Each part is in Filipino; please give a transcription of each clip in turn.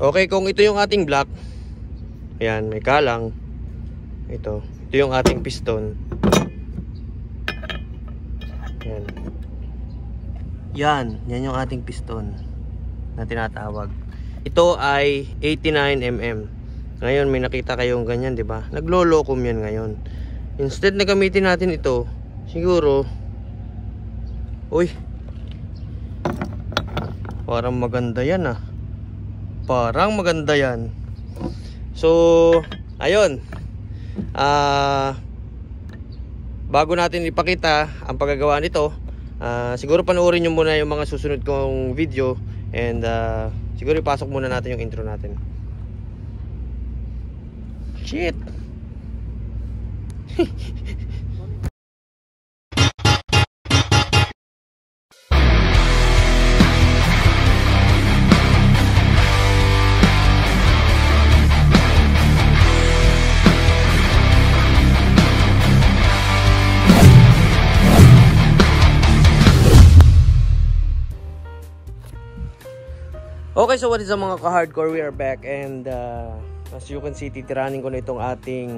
Okay, kung ito yung ating block, ayan, may kalang. Ito yung ating piston. Yan yung ating piston na tinatawag. Ito ay 89 mm. Ngayon may nakita kayong ganyan, 'di ba? Naglolokom yan ngayon. Instead na gamitin natin ito, siguro, uy, parang maganda yan ah. Parang maganda yan. So, ayun. Bago natin ipakita ang paggagawa nito, siguro panoorin nyo muna yung mga susunod kong video. And siguro ipasok muna natin yung intro natin. Shit. Okay, so what is up mga ka-hardcore, we are back. And as you can see, titiranin ko na itong ating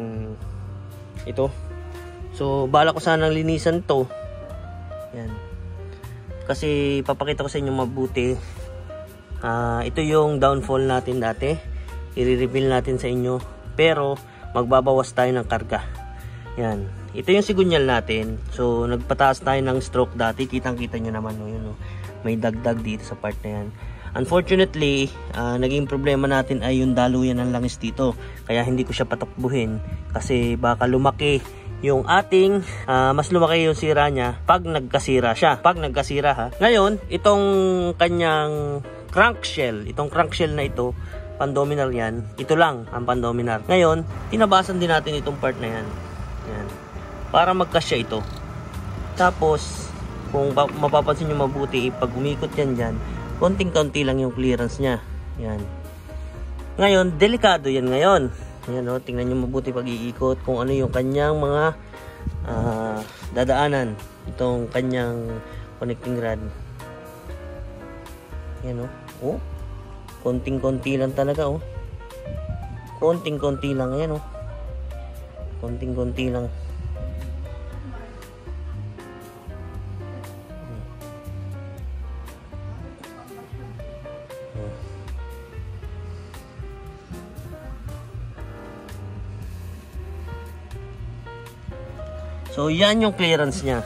ito. So bala ko sanang linisan to. Yan. Kasi papakita ko sa inyo mabuti. Ito yung downfall natin dati. I-reveal natin sa inyo. Pero magbabawas tayo ng karga. Yan. Ito yung sigunyal natin. So nagpataas tayo ng stroke dati. Kitang-kita nyo naman. No, yun, no? May dagdag dito sa part na yan. Unfortunately, naging problema natin ay yung daluyan ng langis dito. Kaya hindi ko siya patakbuhin kasi baka lumaki yung ating, mas lumaki yung sira niya pag nagkasira siya. Pag nagkasira ha. Ngayon, itong kanyang crankshell, na ito, pandominar yan. Ito lang ang pandominar. Ngayon, tinabasan din natin itong part na yan. Yan. Para magkasya ito. Tapos, kung mapapansin nyo mabuti, pag umikot yan dyan, konting-konti lang yung clearance niya. Yan. Ngayon, delikado yan ngayon. Ayan, oh, tingnan nyo mabuti pag-iikot kung ano yung kanyang mga dadaanan. Itong kanyang connecting rod. Ayan, oh. Oh. Konting-konti lang talaga, oh. Konting-konti lang. Ayan, oh. Konting-konti lang. So yan yung clearance niya.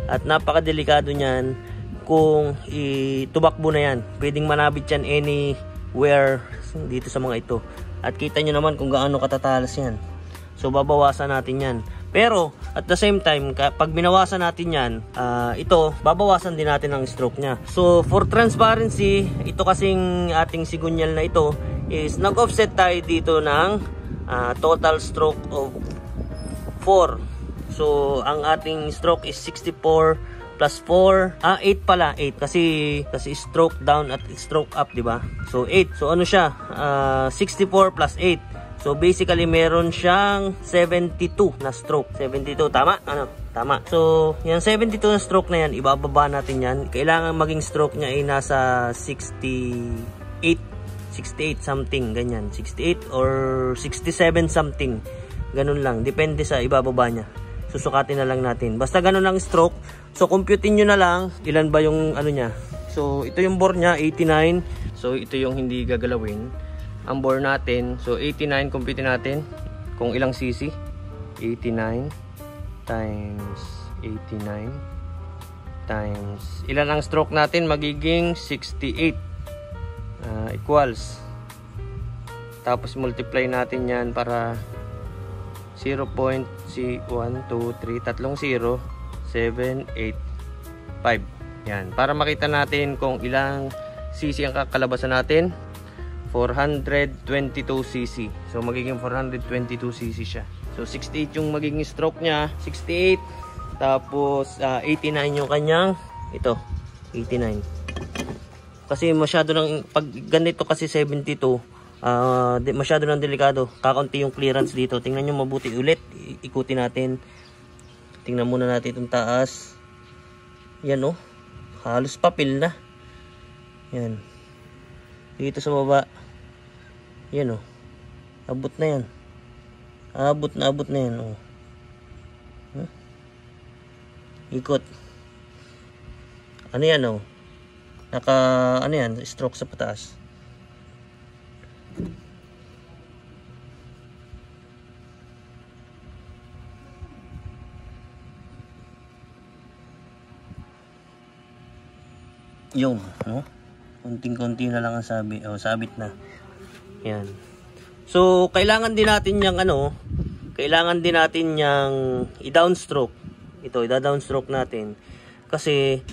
At napakadelikado niyan kung itubakbo na yan. Pwedeng manabit yan anywhere dito sa mga ito. At kita nyo naman kung gaano katatalas yan. So babawasan natin yan. Pero at the same time, pag binawasan natin yan, ito, babawasan din natin ang stroke niya. So for transparency, ito kasing ating sigunyal na ito is nag-offset tayo dito ng total stroke of 4. So, ang ating stroke is 64 plus 4. 8 pala. 8. Kasi stroke down at stroke up, di ba? So, 8. So, ano siya? 64 plus 8. So, basically, meron siyang 72 na stroke. 72. Tama? Ano? Tama. So, yan 72 na stroke na yan, ibababa natin yan. Kailangan maging stroke niya ay nasa 68 something. Ganyan. 68 or 67 something. Ganun lang. Depende sa ibababa niya. Susukatin na lang natin. Basta ganun lang stroke. So, computein nyo na lang ilan ba yung ano niya. So, ito yung bore niya, 89. So, ito yung hindi gagalawin. Ang bore natin, so 89, compute natin kung ilang cc. 89 times 89 times, ilan ang stroke natin? Magiging 68 equals. Tapos, multiply natin yan para 0.1, 2, 3, tatlong 0, 7, 8, 5. Yan. Para makita natin kung ilang cc ang kakalabasan natin. 422 cc. So, magiging 422 cc siya. So, 68 yung magiging stroke niya. 68. Tapos, 89 yung kanyang, ito, 89. Kasi masyado ng, pag ganito kasi 72, masyado nang delikado. Kakaunti yung clearance dito. Tingnan nyo mabuti ulit. Ikutin natin. Tingnan muna natin itong taas. Yan, oh. Halos papel na. Yan. Dito sa baba. Yan oh. Abot na yan. Abot na yan oh. Ikot. Ano yan oh? Ano yan? Stroke sa pataas. Yung, no? Konting-konti na lang ang sabit. Oh, sabit na. Yan. So, kailangan din natin yung kailangan din natin yung i-downstroke. Ito, i-downstroke natin. Kasi,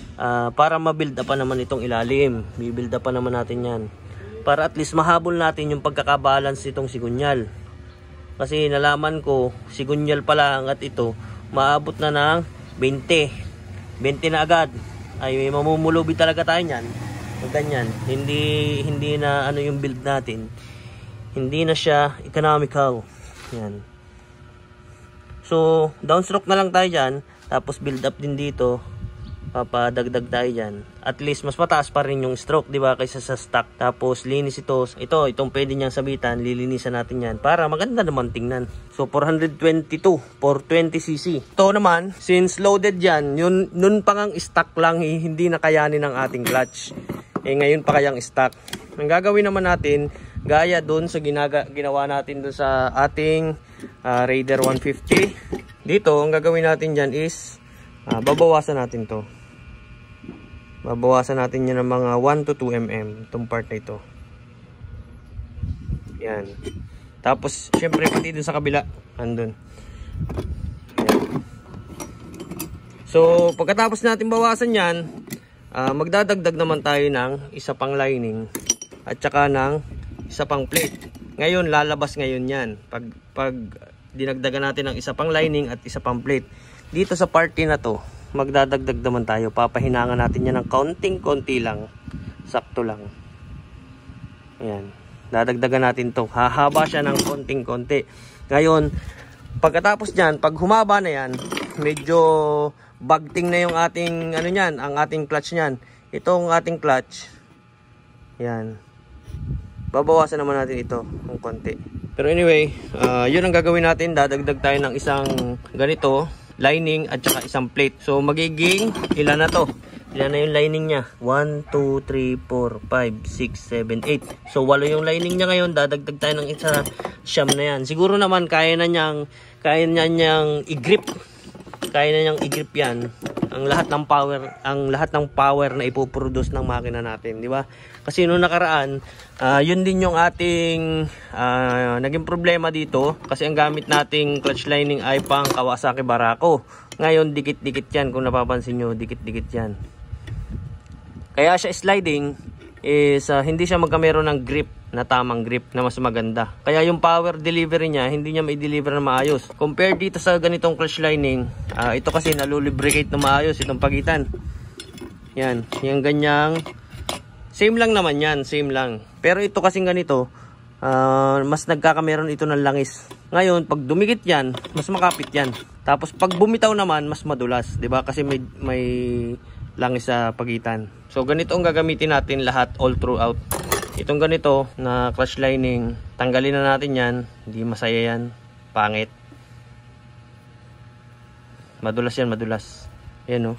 para ma-build up pa naman itong ilalim. Bi-build up pa naman natin yan. Para at least mahabol natin yung pagkakabalance itong sigunyal. Kasi nalaman ko, sigunyal pa lang at ito, maabot na ng 20. 20 na agad. Ay mamumulubi talaga tayo niyan. Ganyan. Hindi na ano yung build natin. Hindi na siya economical. Yan. So, downstroke na lang tayo diyan, tapos build up din dito. Papadagdag tayo diyan. At least mas mataas pa rin yung stroke, 'di ba, kaysa sa stock. Tapos linis itong pwede niyang sabitan, lilinisan natin 'yan para maganda naman tingnan. So 422 420cc. Ito naman, since loaded 'yan, nun pa ngang stock lang, hindi na kayanin ng ating clutch. Ngayon pa kayang stock. Ang gagawin naman natin, gaya doon sa ginawa natin doon sa ating Raider 150. Dito, ang gagawin natin diyan is babawasan natin 'to. Babawasan natin yan ng mga 1 to 2 mm itong part na ito. Yan. Tapos syempre pati dun sa kabila andun. Yan. So pagkatapos natin bawasan yan, magdadagdag naman tayo ng isa pang lining at saka ng isa pang plate. Ngayon lalabas ngayon yan pag dinagdagan natin ng isa pang lining at isa pang plate. Dito sa party na to, magdadagdag naman tayo. Papahinangan natin yan ng konting-konti lang. Sakto lang. Ayan. Dadagdagan natin to. Hahaba siya ng konting-konti. Ngayon, pagkatapos nyan, pag humaba na yan, medyo bagting na yung ating, ang ating clutch nyan. Itong ating clutch. Ayan. Babawasan naman natin ito ng konti. Pero anyway, yun ang gagawin natin. Dadagdag tayo ng isang ganito, lining at saka isang plate. So magiging ilan na to? Ilan na yung lining niya? 1, 2, 3, 4, 5, 6, 7, 8. So 8 yung lining niya ngayon. Dadagdag tayo ng isa siyam na yan. Siguro naman kaya na niyang i-grip. Kaya na niyang i-grip yan. Ang lahat ng power na ipoproduce ng makina natin, di ba? Kasi noong nakaraan, yun din yung ating naging problema dito kasi ang gamit nating clutch lining ay pang Kawasaki Barako. Ngayon dikit-dikit yan, kung napapansin nyo, dikit-dikit yan. Kaya siya sliding is hindi siya magkameron ng grip, na tamang grip na mas maganda. Kaya yung power delivery niya, hindi niya mai-deliver na maayos. Compared dito sa ganitong clutch lining, ito kasi nalulibricate na maayos itong pagitan. Yan, yung ganyang same lang naman yan, same lang. Pero ito kasing ganito, mas nagkakameron ito ng langis. Ngayon, pag dumikit yan, mas makapit yan. Tapos pag bumitaw naman, mas madulas, 'di ba? Kasi may langis sa pagitan. So ganito ang gagamitin natin lahat all throughout. Itong ganito na clutch lining, tanggalin na natin yan. Hindi masaya yan, pangit. Madulas yan, madulas. Ayan o.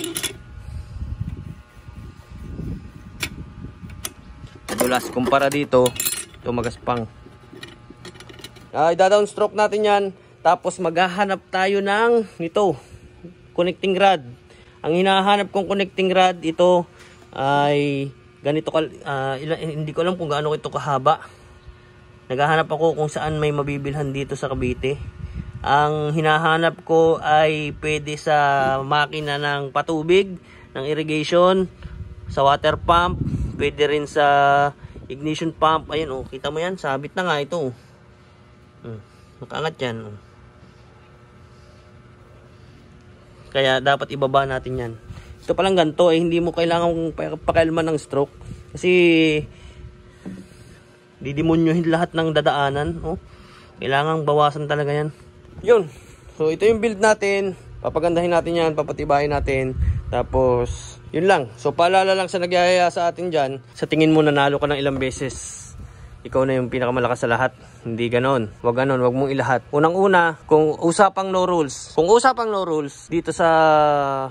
Madulas. Kumpara dito, ito magaspang. Ida-downstroke natin yan. Tapos maghahanap tayo ng ito, connecting rod. Ang hinahanap kong connecting rod, ito ay ganito, hindi ko alam kung gaano ito kahaba. Naghahanap ako kung saan may mabibilhan dito sa Cavite. Ang hinahanap ko ay pwede sa makina ng patubig, ng irrigation, sa water pump, pwede rin sa ignition pump. Ayan oh, kita mo yan, sabit na nga ito. Nakaangat yan. Kaya dapat ibaba natin yan. Ito palang ganito, hindi mo kailangan pakialaman ng stroke. Kasi didemonyohin lahat ng dadaanan. Oh. Kailangan bawasan talaga yan. Yun. So ito yung build natin. Papagandahin natin yan, papatibayin natin. Tapos, yun lang. So paalala lang sa nagyayaya sa atin dyan. Sa tingin mo nanalo ka ng ilang beses. ikaw na yung pinakamalakas sa lahat. Hindi ganon. Wag ganon, wag mong ilahat. Unang-una, kung usapang no rules. Kung usapang no rules, dito sa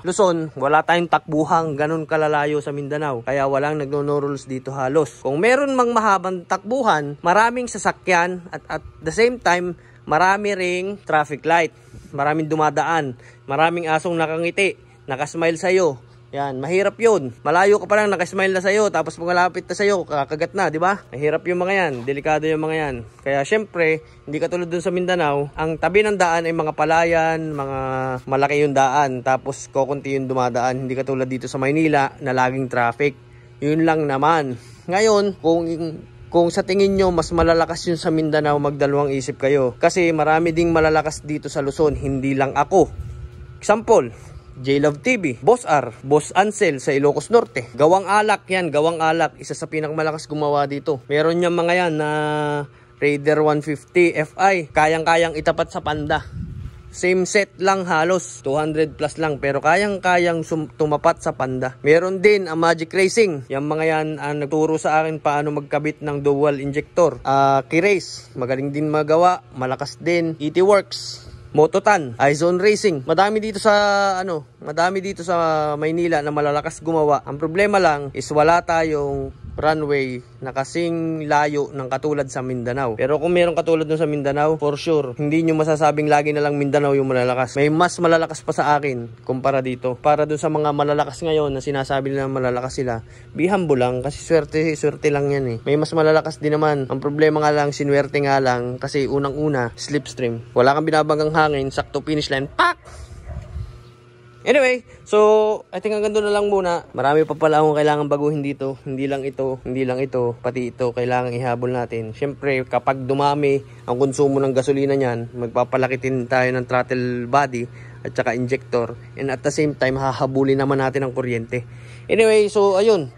Luzon, wala tayong takbuhang ganon kalalayo sa Mindanao. Kaya walang nagno-no rules dito halos. Kung meron mang mahabang takbuhan, maraming sasakyan at the same time, marami ring traffic light. Maraming dumadaan. Maraming asong nakangiti, nakasmile sa'yo. Yan, mahirap yun. Malayo ka pa lang, nakasmile na sa'yo, tapos pag malapit na sa'yo, kakagat na, di ba? Mahirap yung mga yan, delikado yung mga yan. Kaya syempre, hindi katulad dun sa Mindanao, ang tabi ng daan ay mga palayan, mga malaki yung daan, tapos kukunti yung dumadaan. Hindi katulad dito sa Maynila, na laging traffic. Yun lang naman. Ngayon, kung sa tingin nyo mas malalakas yun sa Mindanao, magdalawang isip kayo. Kasi marami ding malalakas dito sa Luzon, hindi lang ako. Example, J-Love TV, Boss R, Boss Ansel sa Ilocos Norte. Gawang Alak yan, Gawang Alak. Isa sa pinakamalakas gumawa dito. Meron niya mga yan na Raider 150 Fi. Kayang-kayang itapat sa Panda. Same set lang halos, 200 plus lang. Pero kayang-kayang tumapat sa Panda. Meron din ang Magic Racing. Yung mga yan nagturo sa akin paano magkabit ng dual injector. K-Race, magaling din magawa. Malakas din. ET Works, Mototan, iZone Racing. Madami dito sa Maynila na malalakas gumawa. Ang problema lang is wala tayong runway na kasing layo ng katulad sa Mindanao. Pero kung meron katulad dun sa Mindanao, for sure, hindi nyo masasabing lagi na lang Mindanao yung malalakas. May mas malalakas pa sa akin kumpara dito. Para dun sa mga malalakas ngayon na sinasabi nila malalakas sila, be humble lang kasi swerte lang yan eh. May mas malalakas din naman. Ang problema nga lang, sinuwerte nga lang kasi unang-una, slipstream. Wala kang binabagang hangin, sakto finish line, pak! Anyway, so I think hanggang doon na lang muna. Marami pa pala akong kailangan baguhin dito. Hindi lang ito, pati ito kailangan ihabol natin. Syempre, kapag dumami ang konsumo ng gasolina niyan, magpapalaki din tayo ng throttle body at saka injector. And at the same time, hahabulin naman natin ang kuryente. Anyway, so ayun.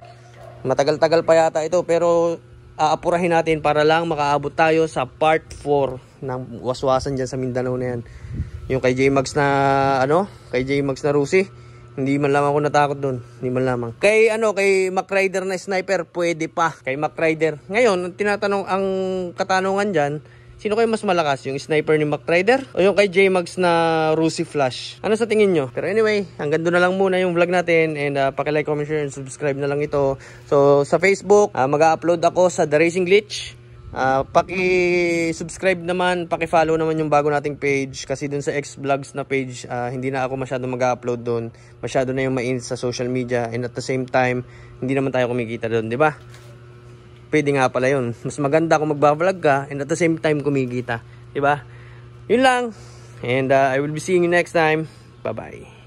Matagal-tagal pa yata ito pero aapurahin natin para lang makaabot tayo sa part 4 ng waswasan dyan sa Mindanao na yan. Yung kay J-Max na kay J-Max na Rusi, hindi man lamang ako natakot doon, hindi man lamang. Kay Mac Rider na sniper, pwede pa. Kay Mac Rider. Ngayon, ang katanungan diyan, sino kayo mas malakas, yung sniper ni Mac Rider o yung kay J-Max na Rusi Flash? Ano sa tingin nyo? Pero anyway, hanggang doon na lang muna yung vlog natin and paki-like, comment, share, and subscribe na lang ito. So sa Facebook, mag-upload ako sa The Racing Glitch. Paki-subscribe naman, paki-follow naman yung bago nating page kasi dun sa X-Vlogs na page, hindi na ako masyado mag-upload dun. Masyado na yung mainit sa social media and at the same time, hindi naman tayo kumikita dun, di ba? Pwede nga pala yun. Mas maganda kung magba-vlog ka and at the same time kumikita, di ba? Yun lang. And I will be seeing you next time. Bye-bye.